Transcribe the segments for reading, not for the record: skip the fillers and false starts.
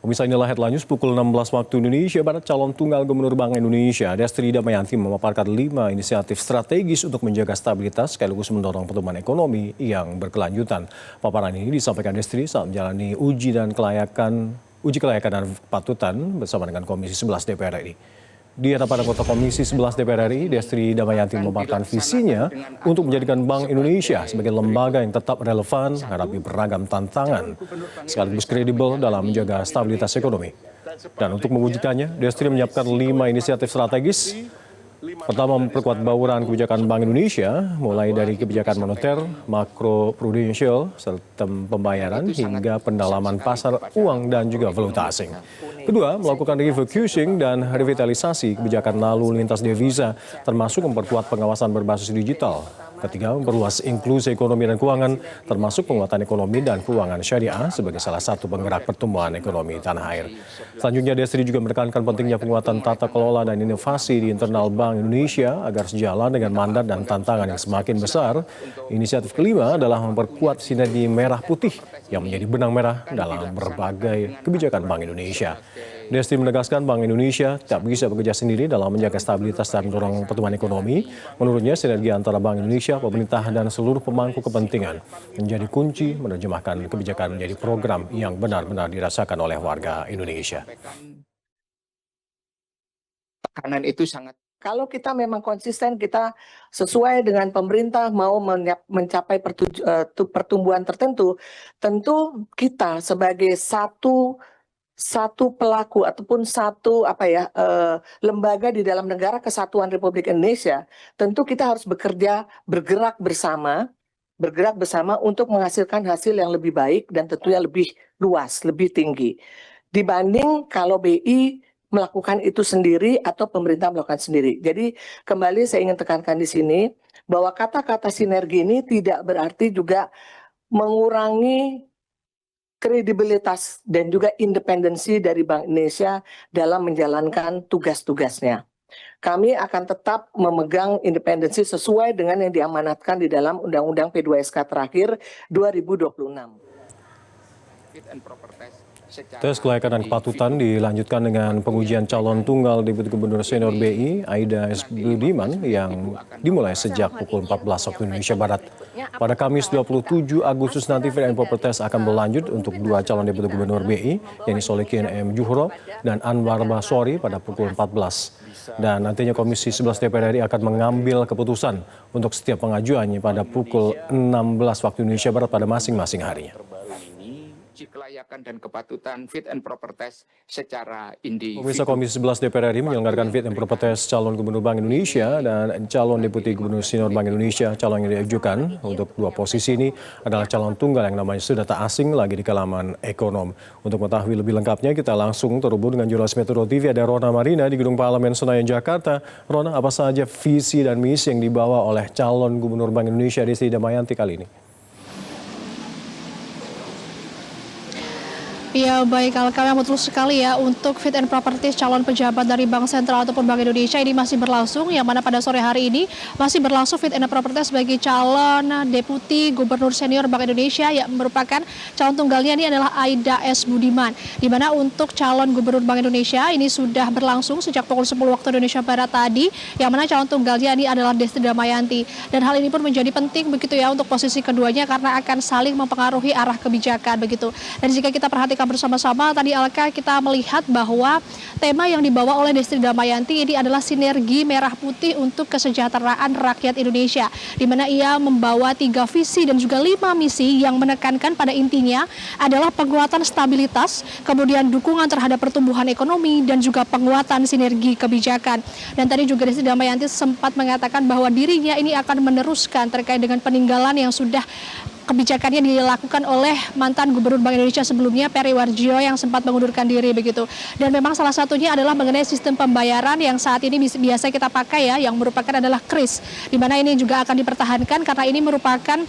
Pemirsa, inilah headline news pukul 16 waktu Indonesia Barat. Calon tunggal Gubernur Bank Indonesia, Destri Damayanti, memaparkan 5 inisiatif strategis untuk menjaga stabilitas sekaligus mendorong pertumbuhan ekonomi yang berkelanjutan. Paparan ini disampaikan Destri saat menjalani uji kelayakan dan kepatutan bersama dengan Komisi 11 DPR RI. Di hadapan anggota Komisi 11 DPR RI, Destri Damayanti memaparkan visinya untuk menjadikan Bank Indonesia sebagai lembaga yang tetap relevan menghadapi beragam tantangan, sekaligus kredibel dalam menjaga stabilitas ekonomi. Dan untuk mewujudkannya, Destri menyiapkan 5 inisiatif strategis. Pertama, memperkuat bauran kebijakan Bank Indonesia, mulai dari kebijakan moneter, makro prudensial, sistem pembayaran, hingga pendalaman pasar uang dan juga valuta asing. Kedua, melakukan refocusing dan revitalisasi kebijakan lalu lintas devisa, termasuk memperkuat pengawasan berbasis digital. Ketiga, memperluas inklusi ekonomi dan keuangan, termasuk penguatan ekonomi dan keuangan syariah sebagai salah satu penggerak pertumbuhan ekonomi tanah air. Selanjutnya, Destri juga menekankan pentingnya penguatan tata kelola dan inovasi di internal Bank Indonesia agar sejalan dengan mandat dan tantangan yang semakin besar. Inisiatif kelima adalah memperkuat sinergi merah putih yang menjadi benang merah dalam berbagai kebijakan Bank Indonesia. Destri menegaskan Bank Indonesia tak bisa bekerja sendiri dalam menjaga stabilitas dan mendorong pertumbuhan ekonomi. Menurutnya, sinergi antara Bank Indonesia, pemerintah, dan seluruh pemangku kepentingan menjadi kunci menerjemahkan kebijakan menjadi program yang benar-benar dirasakan oleh warga Indonesia. Tekanan itu sangat. Kalau kita memang konsisten, kita sesuai dengan pemerintah mau mencapai pertumbuhan tertentu, tentu kita sebagai satu pelaku ataupun lembaga di dalam Negara Kesatuan Republik Indonesia, tentu kita harus bergerak bersama untuk menghasilkan hasil yang lebih baik dan tentunya lebih luas, lebih tinggi dibanding kalau BI melakukan itu sendiri atau pemerintah melakukan sendiri. Jadi kembali saya ingin tekankan di sini bahwa kata-kata sinergi ini tidak berarti juga mengurangi kredibilitas dan juga independensi dari Bank Indonesia dalam menjalankan tugas-tugasnya. Kami akan tetap memegang independensi sesuai dengan yang diamanatkan di dalam Undang-Undang P2SK terakhir 2026. Tes kelayakan dan kepatutan dilanjutkan dengan pengujian calon tunggal Deputi Gubernur Senior BI, Aida S. Budiman, yang dimulai sejak pukul 14 waktu Indonesia Barat. Pada Kamis 27 Agustus nanti fit and proper test akan berlanjut untuk 2 calon Deputi Gubernur BI, yakni Solikin M. Juhro dan Anwar Basori pada pukul 14. Dan nantinya Komisi 11 DPR RI akan mengambil keputusan untuk setiap pengajuannya pada pukul 16 waktu Indonesia Barat pada masing-masing harinya. Kelayakan dan kepatutan fit and proper test secara individu. Pemirsa, Komisi 11 DPR RI menyelenggarakan fit and proper test calon Gubernur Bank Indonesia dan calon Deputi Gubernur Senior Bank Indonesia. Calon yang diajukan untuk 2 posisi ini adalah calon tunggal yang namanya sudah tak asing lagi di kalangan ekonom. Untuk mengetahui lebih lengkapnya, kita langsung terhubung dengan jurnalis Metro TV, ada Rona Marina di Gedung Parlemen Senayan, Jakarta. Rona, apa saja visi dan misi yang dibawa oleh calon Gubernur Bank Indonesia Destri Damayanti kali ini? Ya baik, Alka, betul sekali ya, untuk fit and proper test calon pejabat dari Bank Sentral ataupun Bank Indonesia ini masih berlangsung, yang mana pada sore hari ini masih berlangsung fit and proper test bagi calon Deputi Gubernur Senior Bank Indonesia yang merupakan calon tunggalnya ini adalah Aida S. Budiman, di mana untuk calon Gubernur Bank Indonesia ini sudah berlangsung sejak pukul 10 waktu Indonesia Barat tadi, yang mana calon tunggalnya ini adalah Destri Damayanti, dan hal ini pun menjadi penting begitu ya untuk posisi keduanya karena akan saling mempengaruhi arah kebijakan begitu. Dan jika kita perhatikan bersama-sama tadi, Alka, kita melihat bahwa tema yang dibawa oleh Destri Damayanti ini adalah sinergi merah putih untuk kesejahteraan rakyat Indonesia, di mana ia membawa 3 visi dan juga 5 misi yang menekankan pada intinya adalah penguatan stabilitas, kemudian dukungan terhadap pertumbuhan ekonomi, dan juga penguatan sinergi kebijakan. Dan tadi juga Destri Damayanti sempat mengatakan bahwa dirinya ini akan meneruskan terkait dengan peninggalan yang sudah kebijakannya dilakukan oleh mantan Gubernur Bank Indonesia sebelumnya, Peri Warjio, yang sempat mengundurkan diri begitu. Dan memang salah satunya adalah mengenai sistem pembayaran yang saat ini biasa kita pakai ya, yang merupakan adalah KRIS, di mana ini juga akan dipertahankan karena ini merupakan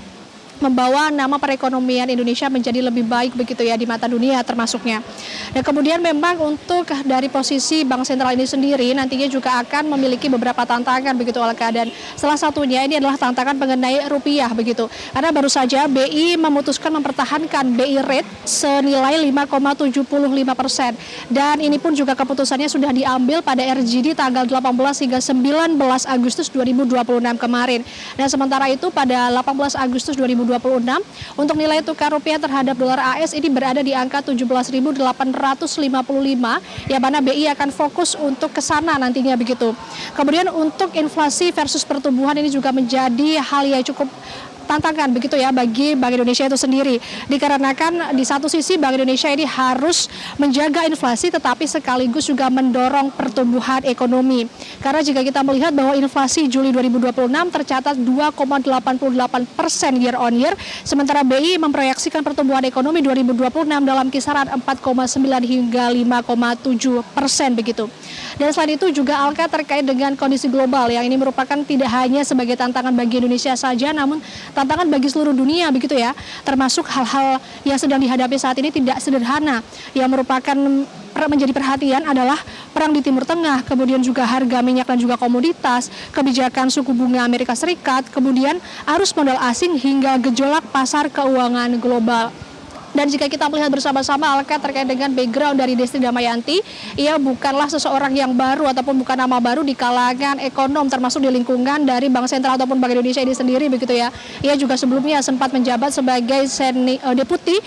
membawa nama perekonomian Indonesia menjadi lebih baik begitu ya di mata dunia termasuknya. Dan kemudian memang untuk dari posisi Bank Sentral ini sendiri nantinya juga akan memiliki beberapa tantangan begitu Alka, dan salah satunya ini adalah tantangan mengenai rupiah begitu. Karena baru saja BI memutuskan mempertahankan BI rate senilai 5,75%, dan ini pun juga keputusannya sudah diambil pada RJD tanggal 18 hingga 19 Agustus 2026 kemarin. Dan sementara itu pada 18 Agustus 2026 untuk nilai tukar rupiah terhadap dolar AS ini berada di angka 17.855, yang mana BI akan fokus untuk ke sana nantinya begitu. Kemudian untuk inflasi versus pertumbuhan ini juga menjadi hal yang cukup tantangan begitu ya bagi Bank Indonesia itu sendiri, dikarenakan di satu sisi Bank Indonesia ini harus menjaga inflasi tetapi sekaligus juga mendorong pertumbuhan ekonomi. Karena jika kita melihat bahwa inflasi Juli 2026 tercatat 2,88% year on year, sementara BI memproyeksikan pertumbuhan ekonomi 2026 dalam kisaran 4,9 hingga 5,7% begitu. Dan selain itu juga Alka terkait dengan kondisi global yang ini merupakan tidak hanya sebagai tantangan bagi Indonesia saja, namun tantangan bagi seluruh dunia begitu ya, termasuk hal-hal yang sedang dihadapi saat ini tidak sederhana. Yang merupakan menjadi perhatian adalah perang di Timur Tengah, kemudian juga harga minyak dan juga komoditas, kebijakan suku bunga Amerika Serikat, kemudian arus modal asing hingga gejolak pasar keuangan global. Dan jika kita melihat bersama-sama Alka terkait dengan background dari Desti Damayanti, ia bukanlah seseorang yang baru ataupun bukan nama baru di kalangan ekonom, termasuk di lingkungan dari Bank Sentral ataupun Bank Indonesia ini sendiri begitu ya. Ia juga sebelumnya sempat menjabat sebagai deputi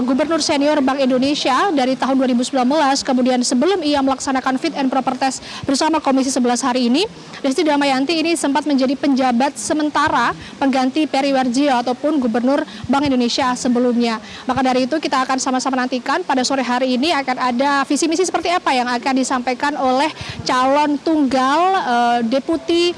Gubernur Senior Bank Indonesia dari tahun 2019, kemudian sebelum ia melaksanakan fit and proper test bersama Komisi 11 hari ini, Desti Damayanti ini sempat menjadi penjabat sementara pengganti Peri Warjio ataupun Gubernur Bank Indonesia sebelumnya. Maka dari itu kita akan sama-sama nantikan pada sore hari ini akan ada visi misi seperti apa yang akan disampaikan oleh calon tunggal deputi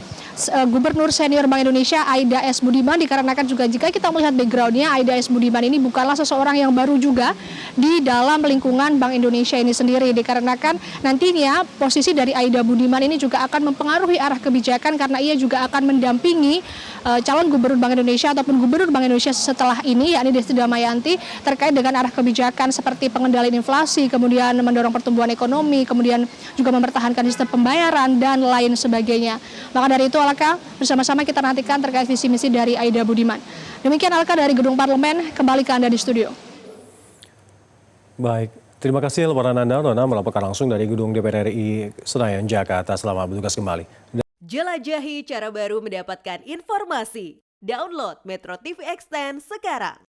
Gubernur Senior Bank Indonesia Aida S. Budiman, dikarenakan juga jika kita melihat backgroundnya Aida S. Budiman ini bukanlah seseorang yang baru juga di dalam lingkungan Bank Indonesia ini sendiri, dikarenakan nantinya posisi dari Aida Budiman ini juga akan mempengaruhi arah kebijakan karena ia juga akan mendampingi calon Gubernur Bank Indonesia ataupun Gubernur Bank Indonesia setelah ini, yakni Desti Damayanti, terkait dengan arah kebijakan seperti pengendalian inflasi, kemudian mendorong pertumbuhan ekonomi, kemudian juga mempertahankan sistem pembayaran dan lain sebagainya. Maka dari itu Alka, bersama-sama kita nantikan terkait visi misi dari Aida Budiman. Demikian Alka dari Gedung Parlemen, kembali ke Anda di studio. Baik, terima kasih laporan Anda, Nona, melaporkan langsung dari Gedung DPR RI Senayan, Jakarta. Selamat bertugas kembali. Jelajahi cara baru mendapatkan informasi. Download Metro TV Extend sekarang.